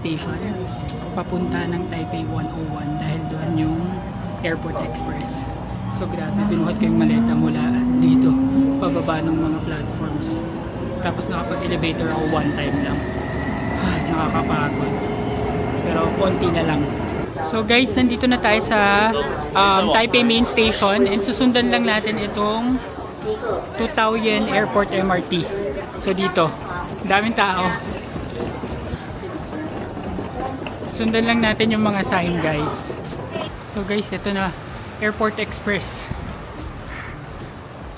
Station papunta ng Taipei 101 dahil doon yung Airport Express. So grabe, binuhat ko yung maleta mula dito pababa ng mga platforms. Tapos nakapag-elevator ako one time lang. Nakakapagod. Pero konti na lang. So guys, nandito na tayo sa Taipei Main Station and susundan lang natin itong Taoyuan Airport MRT. So dito, daming tao. Sundan lang natin yung mga sign guys. So guys, ito na Airport Express.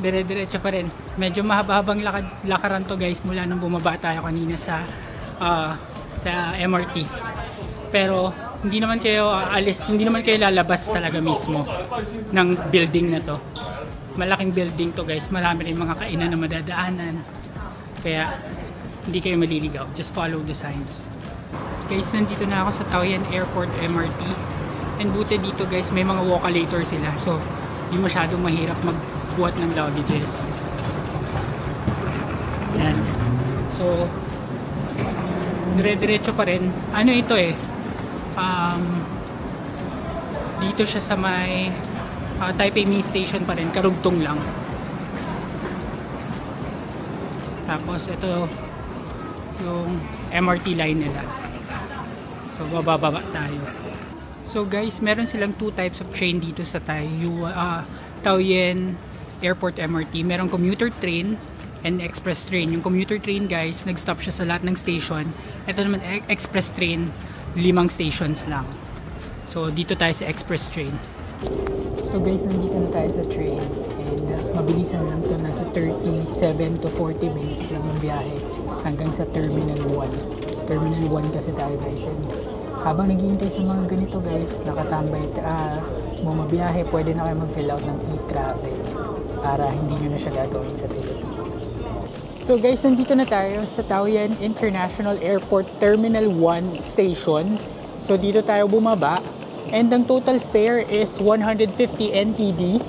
Dire-diretso pa rin. Medyo mahaba-habang lakaran to guys mula nung bumaba tayo kanina sa MRT. Pero hindi naman kayo aalis, hindi naman kayo lalabas talaga mismo ng building na to. Malaking building to guys. Marami rin mga kainan na madadaanan. Kaya hindi kayo maliligaw. Just follow the signs. Guys, nandito na ako sa Taoyuan Airport MRT. And buti dito guys, may mga walkalator sila. So, di masyadong mahirap magbuhat ng luggages. Yan. So, dire-diretso pa rin. Ano ito eh? Dito siya sa may Taipei Main Station pa rin. Karugtong lang. Tapos, ito yung MRT line nila. So, bababa tayo. So, guys, meron silang two types of train dito sa Taoyuan Airport MRT. Merong commuter train and express train. Yung commuter train, guys, nag-stop siya sa lahat ng station. Ito naman, express train, 5 stations lang. So, dito tayo sa express train. So, guys, nandito na tayo sa train. And mabilisan lang to. Nasa 37 to 40 minutes lang yung biyahe hanggang sa Terminal 1. Terminal 1 kasi tayo guys. And habang naghihintay sa mga ganito guys, nakatambay bumabiyahe, pwede na kayo mag-fill out ng e-travel para hindi nyo na siya gagawin sa Philippines. So guys, nandito na tayo sa Taoyuan International Airport Terminal 1 Station. So dito tayo bumaba. And ang total fare is 150 NTD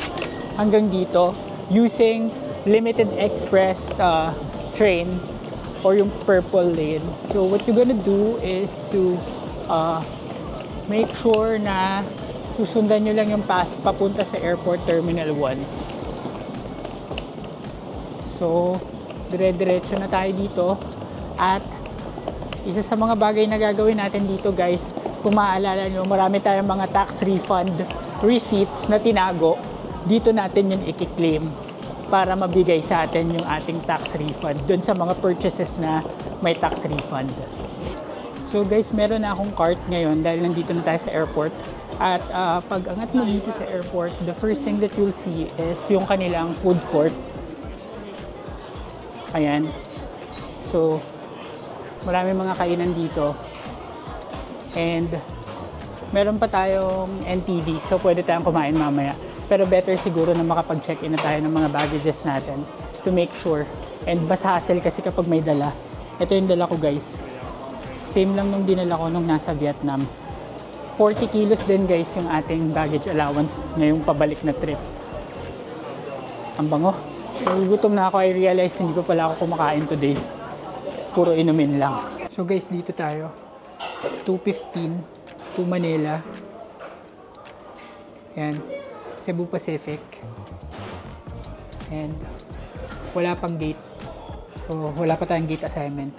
hanggang dito using Limited Express train or yung purple lane. So what you're gonna do is to make sure na susundan nyo lang yung path papunta sa Airport Terminal 1. So dire-diretso na tayo dito. At isa sa mga bagay na gagawin natin dito guys, kung maaalala nyo, marami tayong mga tax refund receipts na tinago. Dito natin yun i-claim para mabigay sa atin yung ating tax refund dun sa mga purchases na may tax refund. So guys, meron na akong cart ngayon dahil nandito na tayo sa airport. At pag angat mo dito sa airport, the first thing that you'll see is yung kanilang food court. Ayan. So, marami mga kainan dito. And meron pa tayong NTD, so pwede tayong kumain mamaya. Pero better siguro na makapag-check-in na tayo ng mga baggages natin to make sure. And mas hassle kasi kapag may dala. Ito yung dala ko guys. Same lang nung dinala ko nung nasa Vietnam. 40 kilos din guys yung ating baggage allowance ngayong pabalik na trip. Ang bango. Nagugutom na ako. I realize hindi pa pala ako kumakain today. Puro inumin lang. So guys, dito tayo. 2:15 to Manila. Yan. Cebu Pacific. And wala pang gate. So wala pa tayong gate assignment.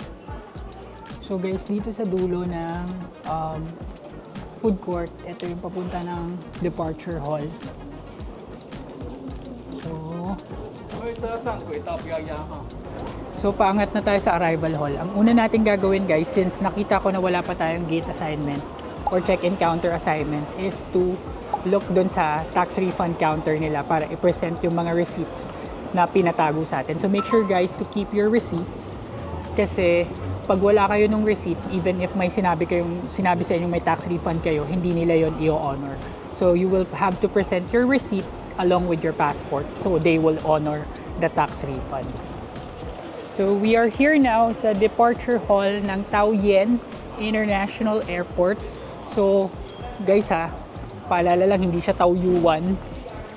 So guys, dito sa dulo ng food court, ito yung papunta ng departure hall. So paangat na tayo sa arrival hall. Ang una natin gagawin guys, since nakita ko na wala pa tayong gate assignment or check-in counter assignment, is to look dun sa tax refund counter nila para i-present yung mga receipts na pinatago sa atin. So make sure guys to keep your receipts kasi pag wala kayo ng receipt, even if may sinabi sa inyo may tax refund kayo, hindi nila yon i-honor. So you will have to present your receipt along with your passport so they will honor the tax refund. So we are here now sa departure hall ng Taoyuan International Airport. So guys paalala lang, hindi siya Taoyuan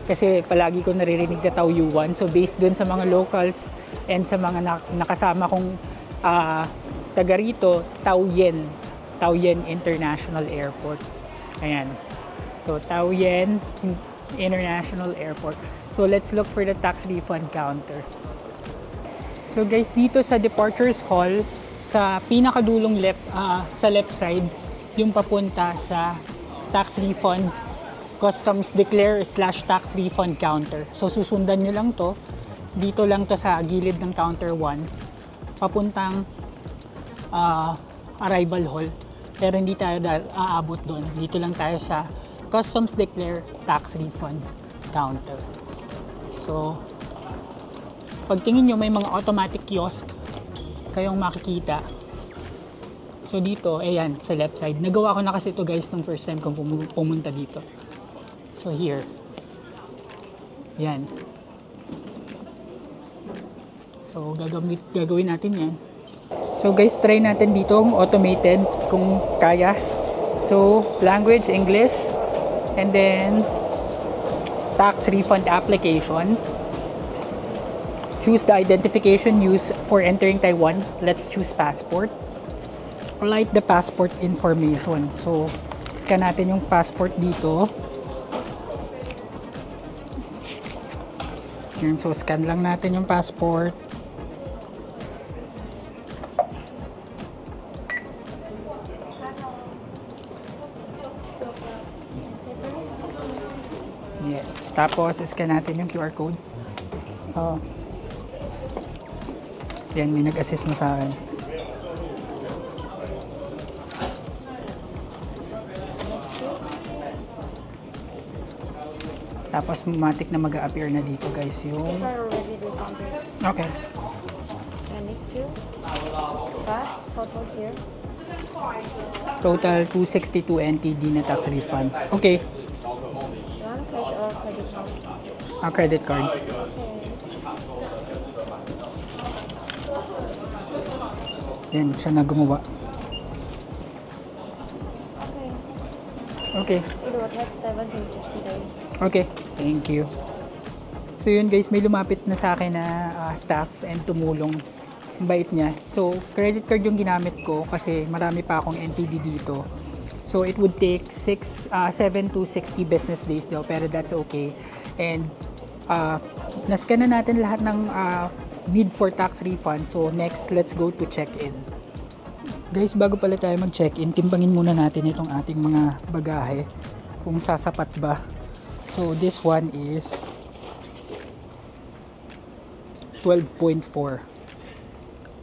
kasi palagi ko naririnig na Taoyuan. So based dun sa mga locals and sa mga nakasama kong taga rito, Taoyuan Taoyuan International Airport. Ayan. So, Taoyuan International Airport. So, let's look for the tax refund counter. So, guys, dito sa departures hall, sa pinakadulong sa left side, yung papunta sa tax refund customs declare / tax refund counter. So, susundan nyo lang to. Dito lang to sa gilid ng counter 1. Papuntang arrival hall. Pero hindi tayo aabot doon. Dito lang tayo sa customs declare tax refund counter. So, pagtingin nyo, may mga automatic kiosk kayong makikita. So, dito, ayan, sa left side. Nagawa ko na kasi ito guys nung first time kong pumunta dito. So, here. Yan. So, gagawin natin yan. So, guys, try natin dito ang automated kung kaya. So, language, English. And then, tax refund application. Choose the identification used for entering Taiwan. Let's choose passport. Write the passport information. So, scan natin yung passport dito. So, scan lang natin yung passport. Yes. Tapos, scan natin yung QR code. Yan, may nag-assist na sa akin. Tapos, matik na mag-a-appear na dito, guys, yung... Okay. And these two. Fast, total here. Total 262 NTD na tax refund. Okay. You want cash or credit card? Credit card. Yan, siya na gumawa. Okay. It will take 7 to 60 days. Okay, thank you. So yun guys, may lumapit na sa akin na staff and tumulong. Ang bait niya. So, credit card yung ginamit ko kasi marami pa akong NTD dito. So, it would take 7 to 60 business days daw, pero that's okay. And, nascan na natin lahat ng need for tax refund. So, next, let's go to check-in. Guys, bago pala tayo mag-check-in, timbangin muna natin itong ating mga bagahe kung sasapat ba. So, this one is 12.4.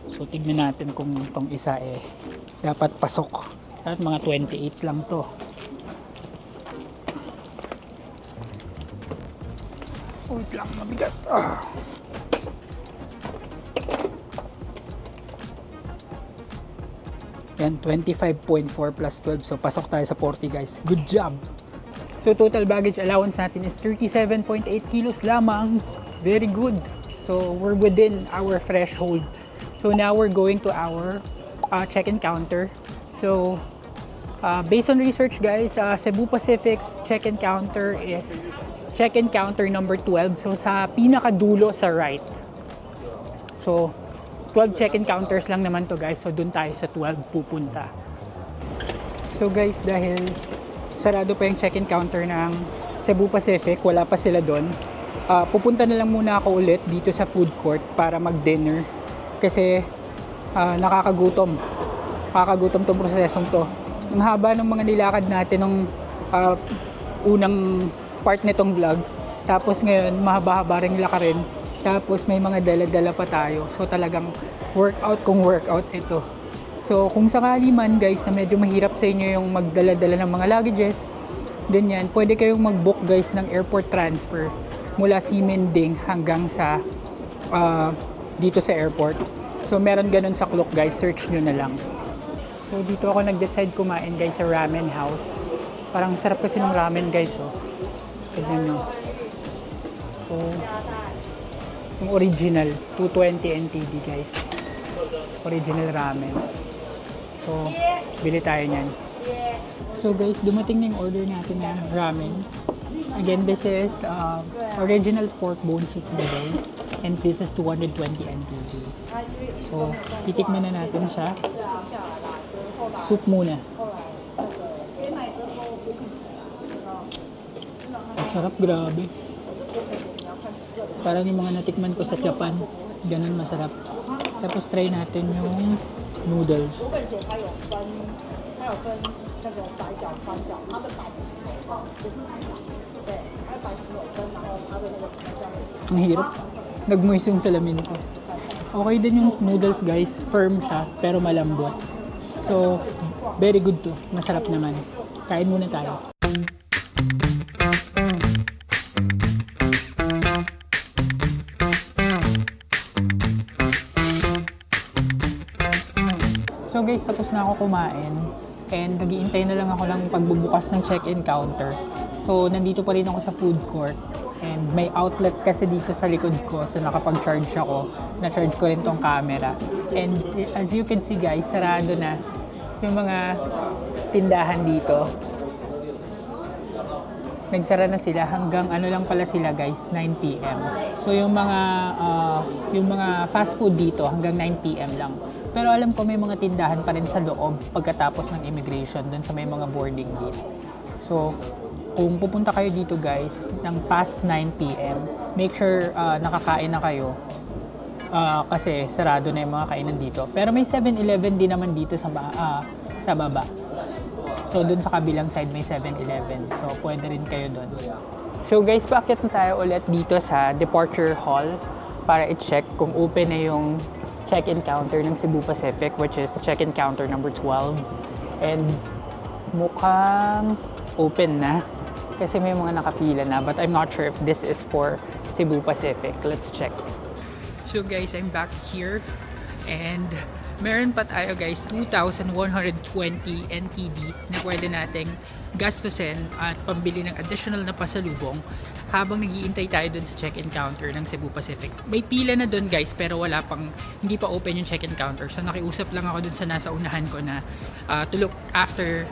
So, tignan natin kung itong isa dapat pasok. At mga 28 lang to. Wait lang, mabigat. Yan, 25.4 plus 12. So, pasok tayo sa 40 guys. Good job! So, total baggage allowance natin is 37.8 kilos lamang. Very good. So, we're within our threshold. So, now we're going to our check-in counter. So, based on research guys, Cebu Pacific's check-in counter is check-in counter number 12. So, sa pinakadulo sa right. So, 12 check-in counters lang naman to guys. So, dun tayo sa 12 pupunta. So, guys, dahil sarado pa yung check-in counter ng Cebu Pacific, wala pa sila dun. Pupunta na lang muna ako ulit dito sa food court para mag-dinner. Kasi, nakakagutom. Nakakagutom tong prosesong to. Ang haba ng mga nilakad natin nung unang part nitong vlog. Tapos ngayon, mahaba-haba rin lakarin. Tapos may mga dala-dala pa tayo. So talagang workout kung workout ito. So kung sakali man guys na medyo mahirap sa inyo yung magdala-dala ng mga luggages, ganyan, pwede kayong mag-book guys ng airport transfer mula Simending hanggang sa dito sa airport. So meron ganun sa Klook guys, search nyo na lang. So dito ako nag-decide kumain guys sa ramen house. Parang sarap kasi ng ramen guys, oh. Tignan nyo. So, yung original, 220 NTD guys. Original ramen. So, bili tayo niyan. So guys, dumating na yung order natin na ramen. Again, this is original pork bone soup noodles. And this is 220 NTD. So, titikman na natin siya. Soup muna. Masarap, grabe. Parang yung mga natikman ko sa Japan. Ganun masarap. Tapos try natin yung noodles. Ang hirap. Nagmoist yung salamin ko. Okay din yung noodles guys. Firm siya pero malambot. So, very good to. Masarap naman. Kain muna tayo. So guys, tapos na ako kumain. And nag-iintay na lang ako ng pagbubukas ng check-in counter. So, nandito pa rin ako sa food court. And may outlet kasi dito sa likod ko. So, nakapag-charge ako. Na-charge ko rin tong camera. And as you can see guys, sarado na yung mga tindahan dito. Nagsara na sila hanggang ano lang pala sila guys, 9 PM. So, yung mga fast food dito hanggang 9 PM lang. Pero alam ko may mga tindahan pa rin sa loob pagkatapos ng immigration dun sa may mga boarding gate. So, kung pupunta kayo dito guys ng past 9 PM, make sure nakakain na kayo kasi sarado na yung mga kainan dito. Pero may 7-Eleven din naman dito sa baba. So, dun sa kabilang side may 7-Eleven. So, pwede rin kayo dun. So guys, paakyat na tayo ulit dito sa departure hall para i-check kung open na yung check-in counter ng Cebu Pacific, which is check-in counter number 12. And mukhang open na kasi may mga nakapila na, but I'm not sure if this is for Cebu Pacific. Let's check. So guys, I'm back here and meron pa tayo guys 2,120 NTD na pwede nating gastusin at pambili ng additional na pasalubong habang nag-iintay tayo dun sa check-in counter ng Cebu Pacific. May pila na dun guys pero hindi pa open yung check-in counter. So nakiusap lang ako dun sa nasa unahan ko na to look after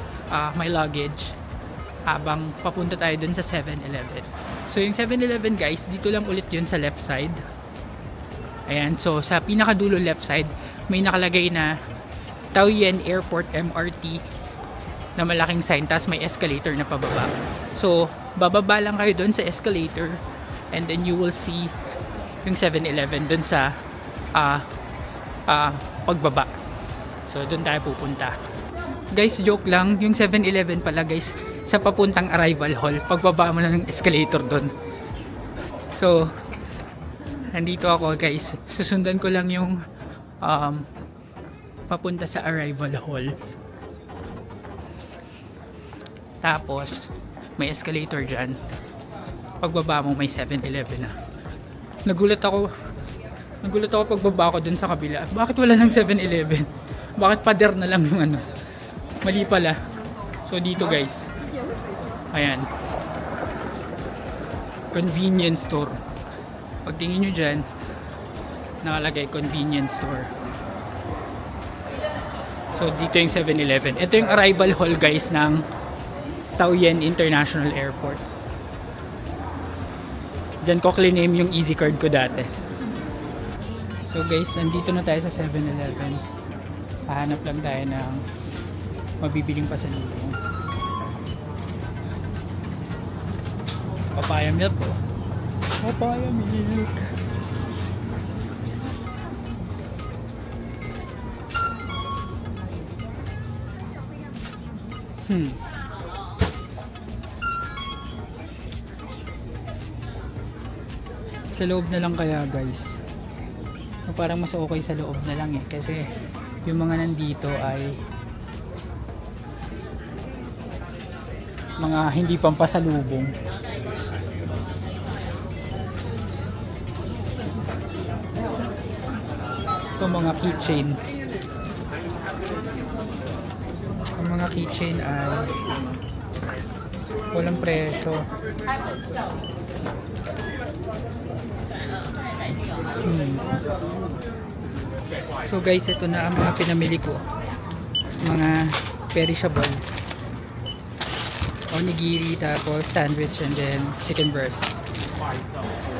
my luggage habang papunta tayo dun sa 7-Eleven. So yung 7-Eleven guys, dito lang ulit yun sa left side. Ayan, so sa pinakadulo left side, may nakalagay na Taoyuan Airport MRT na malaking sign, tas may escalator na pababa. So, bababa lang kayo doon sa escalator and then you will see yung 7-Eleven doon sa pagbaba. So, doon tayo pupunta. Guys, joke lang, yung 7-Eleven pala guys, sa papuntang arrival hall, pagbaba mo lang ng escalator doon. So, nandito ako guys, susundan ko lang yung papunta sa arrival hall. Tapos may escalator dyan. Pagbaba mo may 7-Eleven na. Nagulat ako pagbaba ko dun sa kabila. Bakit wala ng 7-Eleven? Bakit pader na lang yung ano? Mali pala. So dito guys, ayan, convenience store. Pagtingin nyo dyan, nakalagay convenience store. So dito yung 7-Eleven. Ito yung arrival hall guys ng Taoyuan International Airport. Diyan ko cliname yung easy card ko dati. So guys, nandito na tayo sa 7-Eleven. Hahanap lang tayo ng mabibiling pasalubong. Papaya milk ko. Papaya milk. Sa loob na lang kaya guys. Parang mas okay sa loob na lang kasi yung mga nandito ay mga hindi pampasalubong. Ito mga keychain. Ang mga keychain ay walang presyo. So guys, ito na ang mga pinamili ko. Mga perishable. Onigiri, tapos sandwich, and then chicken breast.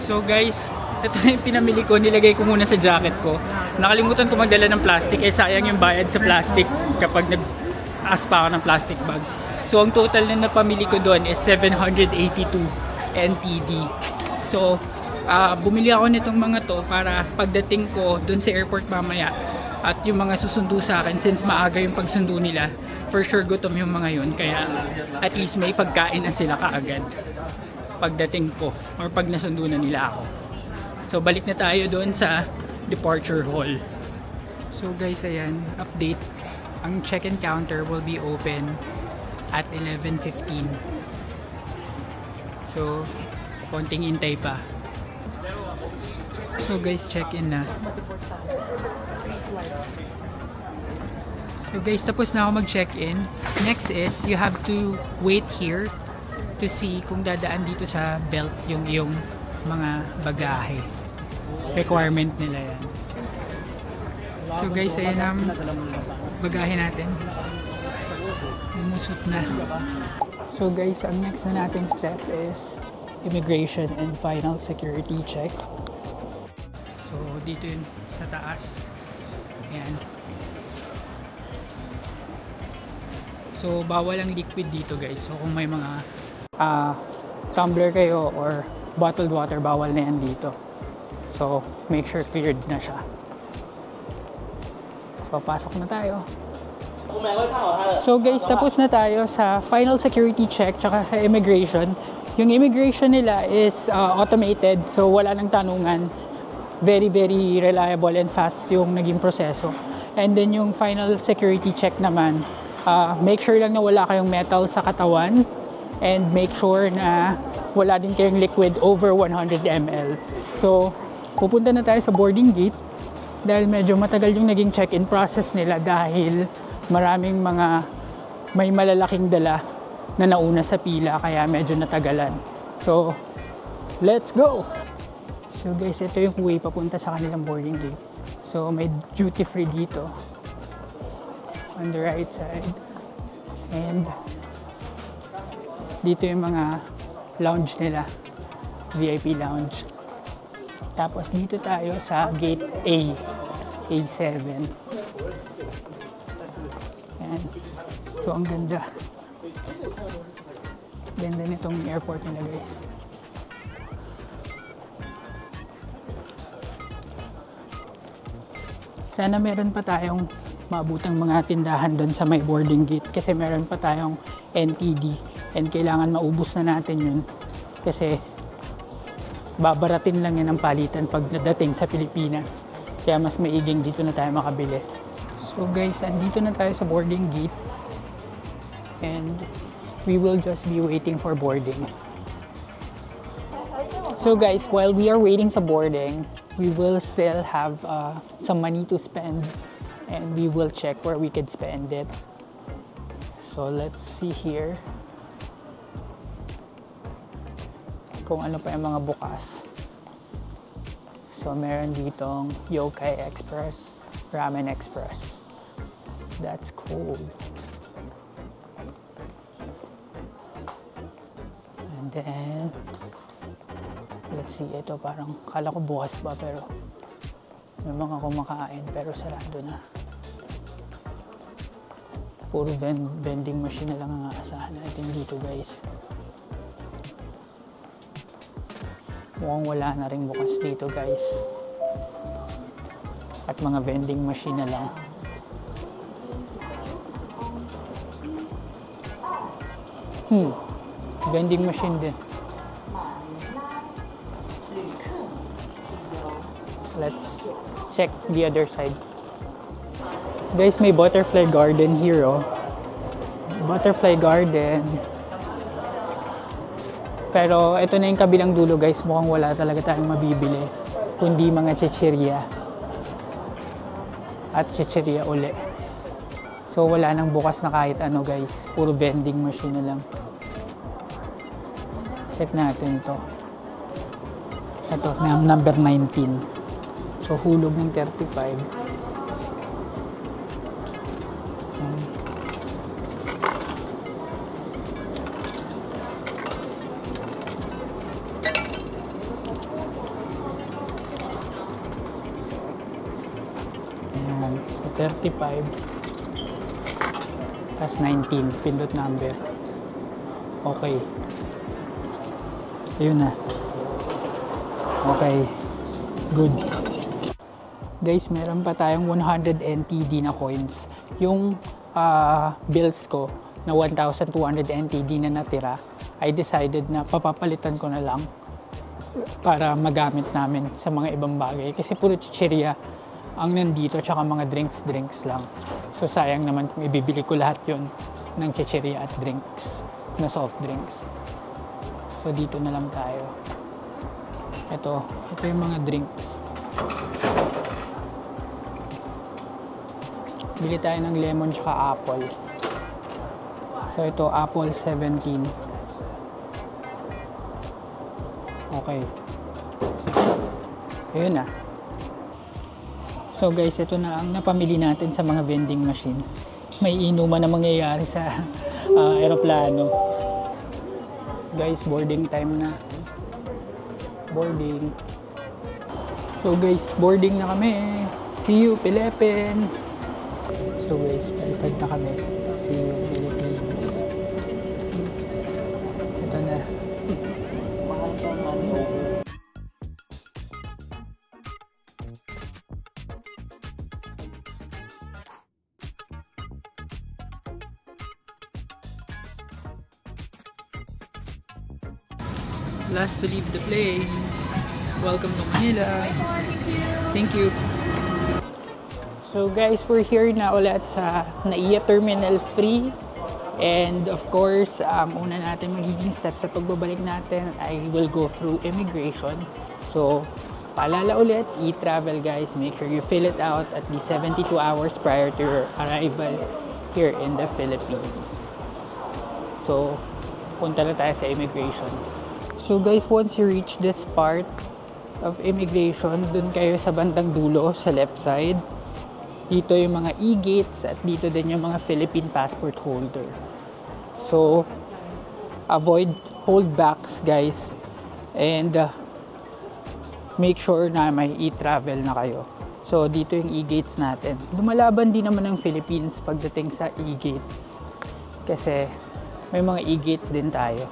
So guys, ito na yung pinamili ko. Nilagay ko muna sa jacket ko. Nakalimutan ko magdala ng plastic. Sayang yung bayad sa plastic kapag nag-ask pa ako ng plastic bag. So, ang total na napamili ko doon is 782 NTD. So, bumili ako nitong mga to para pagdating ko doon sa airport mamaya at yung mga susundo sa akin, since maaga yung pagsundo nila, for sure gutom yung mga yun. Kaya at least may pagkain na sila kaagad pagdating ko or pag nasundo na nila ako. So, balik na tayo doon sa departure hall. So guys, ayan, update. Ang check-in counter will be open at 11:15. So, konting hintay pa. So guys, check-in na. So guys, tapos na ako mag-check-in. Next is, you have to wait here to see kung dadaan dito sa belt yung iyong mga bagahe. Requirement nila yan. So guys, ayan ang bagahe natin. Umusot na. So guys, ang next na nating step is immigration and final security check. So dito yun sa taas. Ayan. So bawal ang liquid dito guys. So kung may mga tumbler kayo or bottled water, bawal na yan dito. So make sure cleared na siya. So, pasok na tayo. So guys, tapos na tayo sa final security check tsaka sa immigration. Yung immigration nila is automated, so wala nang tanungan. Very, very reliable and fast yung naging proseso. And then yung final security check naman, make sure lang na wala kayong metal sa katawan and make sure na wala din kayong liquid over 100 ml. So, pupunta na tayo sa boarding gate. Dahil medyo matagal yung naging check-in process nila dahil maraming mga may malalaking dala na nauna sa pila kaya medyo natagalan. So, let's go! So guys, ito yung way papunta sa kanilang boarding gate. So, may duty free dito on the right side. And dito yung mga lounge nila, VIP lounge. Tapos dito tayo sa gate A, A7. Ayan. So, ang ganda. Ganda nitong airport nila guys. Sana meron pa tayong mabutang mga tindahan doon sa may boarding gate kasi meron pa tayong NTD and kailangan maubos na natin yun kasi babaratin lang yan ang palitan pag nadating sa Pilipinas. Kaya mas maiging dito na tayo makabili. So guys, andito na tayo sa boarding gate. And we will just be waiting for boarding. So guys, while we are waiting sa boarding, we will still have some money to spend. And we will check where we can spend it. So let's see here kung ano pa yung mga bukas. So, meron ditong Yokai Express, Ramen Express. That's cool. And then, let's see, ito parang, kala ko bukas pa pero may mga kumakain pero sarado na. Puro vending machine na lang ang aasahan natin dito guys. Mukhang wala na rin bukas dito guys. At mga vending machine na lang. Vending machine din. Let's check the other side. Guys, may butterfly garden here oh. Butterfly garden. Pero ito na yung kabilang dulo guys, mukhang wala talaga tayong mabibili kundi mga chichirya at chichirya uli. So wala nang bukas na kahit ano guys, puro vending machine na lang. Check natin to. Ito, number 19. So hulog ng 35. Ayan, so 35 plus 19, pindot number. Okay. Ayun na. Okay. Good. Guys, meron pa tayong 100 NTD na coins. Yung bills ko na 1,200 NTD na natira, I decided na papapalitan ko na lang para magamit namin sa mga ibang bagay. Kasi puro chicheria ang nandito, tsaka mga drinks lang. So sayang naman kung ibibili ko lahat yun ng chicheria at drinks, na soft drinks. So dito na lang tayo. Ito yung mga drinks. Bili tayo ng lemon tsaka apple. So ito, apple 17. Okay. Ayun na. So guys, ito na ang napamili natin sa mga vending machine. May inuman na mangyayari sa aeroplano. Guys, boarding time na. Boarding. So guys, boarding na kami. See you, Philippines! So guys, palipad na kami. See you, Philippines. Ito na. Last to leave the plane. Welcome to Manila. Thank you. So guys, we're here na ulit sa NAIA Terminal 3. And of course, una natin magiging steps sa pagbabalik natin, I will go through immigration. So, paalala ulit, e-travel guys, make sure you fill it out at least 72 hours prior to your arrival here in the Philippines. So, punta na tayo sa immigration. So guys, once you reach this part of immigration, dun kayo sa bandang dulo, sa left side. Dito yung mga e-gates at dito din yung mga Philippine passport holder. So, avoid holdbacks guys. And make sure na may e-travel na kayo. So, dito yung e-gates natin. Lumalaban din naman ng Philippines pagdating sa e-gates. Kasi may mga e-gates din tayo.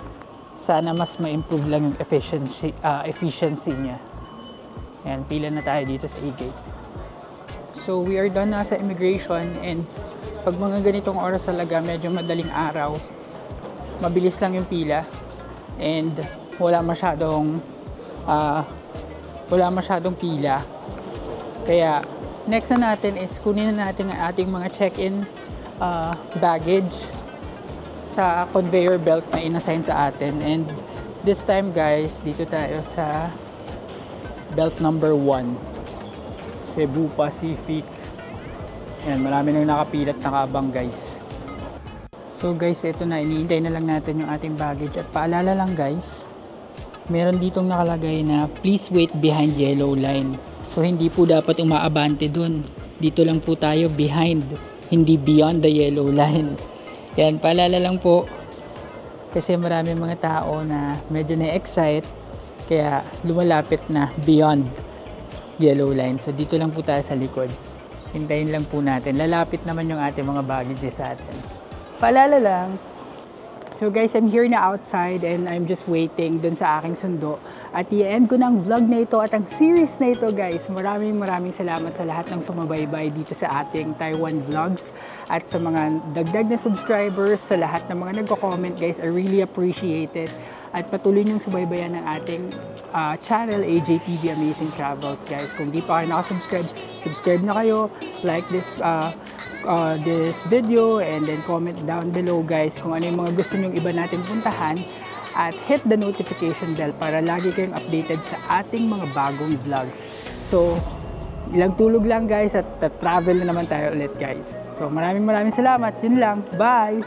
Sana mas ma-improve lang yung efficiency niya. Ayan, pila na tayo dito sa e-gate. So, we are done na sa immigration and pag mga ganitong oras talaga, medyo madaling araw, mabilis lang yung pila and wala masyadong pila. Kaya, next na natin is kunin na natin ang ating mga check-in baggage sa conveyor belt na inassign sa atin. And this time guys, dito tayo sa belt number 1. Cebu Pacific. Ayan, marami nang nakapilat nakabang guys. So guys, ito na, iniintay na lang natin yung ating baggage. At paalala lang guys, meron ditong nakalagay na please wait behind yellow line. So hindi po dapat umaabante dun. Dito lang po tayo behind, hindi beyond the yellow line. Yan, paalala lang po. Kasi marami mga tao na medyo na-excite, kaya lumalapit na beyond yellow line. So dito lang po tayo sa likod. Hintayin lang po natin. Lalapit naman yung ating mga baggages sa atin. Paalala lang. So guys, I'm here na outside and I'm just waiting dun sa aking sundo. At i-end ko ng vlog na ito at ang series na ito guys. Maraming salamat sa lahat ng sumabaybay dito sa ating Taiwan Vlogs. At sa mga dagdag na subscribers, sa lahat ng mga nagko-comment guys, I really appreciate it. At patuloy niyong subaybayan ng ating channel, AJTV Amazing Travels guys. Kung di pa kayo nakasubscribe, subscribe na kayo. Like this video and then comment down below guys kung ano yung mga gusto nyong iba natin puntahan. At hit the notification bell para lagi kayong updated sa ating mga bagong vlogs. So, ilang tulog lang guys at travel na naman tayo ulit guys. So, maraming salamat. Yun lang. Bye!